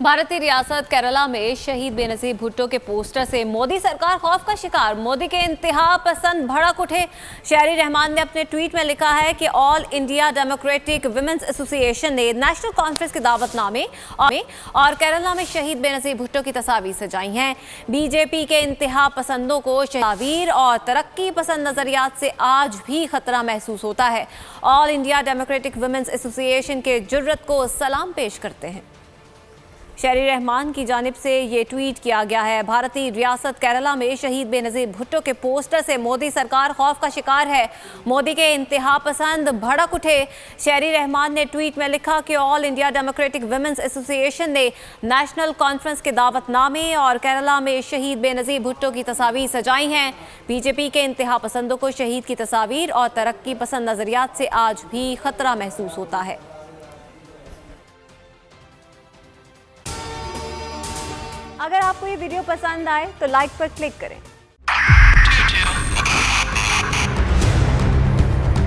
भारतीय रियासत केरला में शहीद बेनजीर भुट्टो के पोस्टर से मोदी सरकार खौफ का शिकार। मोदी के इंतहा पसंद भड़क उठे। शहरी रहमान ने अपने ट्वीट में लिखा है कि all India democratic women's association ने नेशनल कॉन्फ्रेंस के दावतनामे और केरला में शहीद बेनजीर भुट्टो की तस्वीर सजाई हैं। बीजेपी के इंतहा पसंदों को तस्वीर और तरक्की पसंद नजरियात से आज भी खतरा महसूस होता है। All India democratic women's association के जुर्रत को सलाम पेश करते हैं। शहरी रहमान की जानिब से ये ट्वीट किया गया है। भारतीय रियासत केरला में शहीद बेनजीर भुट्टो के पोस्टर से मोदी सरकार खौफ का शिकार है। मोदी के इंतहा पसंद भड़क उठे। शहरी रहमान ने ट्वीट में लिखा कि all India democratic women's association ने नेशनल कॉन्फ्रेंस के दावतनामे और केरला में शहीद बेनजीर भुट्टो की तस्वीर सजाई हैं। बीजेपी के इंतहा पसंदों को शहीद की तस्वीर और तरक्की पसंद नजरियात से आज भी खतरा महसूस होता है। अगर आपको ये वीडियो पसंद आए तो लाइक पर क्लिक करें।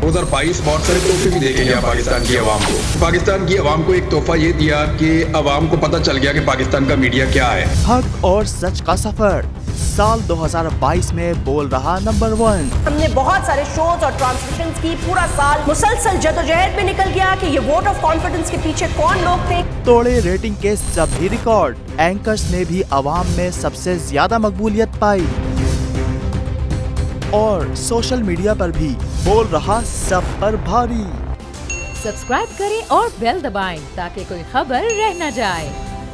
2022 बहुत सारे तोहफे भी देके गया पाकिस्तान की आवाम को। पाकिस्तान की आवाम को एक तोहफा ये दिया कि आवाम को पता चल गया कि पाकिस्तान का मीडिया क्या है। हक और सच का सफर साल 2022 में बोल रहा नंबर 1। हमने बहुत सारे शोज और ट्रांसमिशंस की। पूरा साल मुसलसल जदोजहद में निकल गया कि ये वोट ऑफ कॉन्फिडेंस के पीछे कौन लोग थे। तोड़े रेटिंग के सभी रिकॉर्ड। एंकर्स ने भी अवाम में सबसे ज्यादा मकबूलियत पाई और सोशल मीडिया पर भी बोल रहा सब पर भारी। सब्सक्राइब करें और बेल दबाएं ताकि कोई खबर रह न जाए।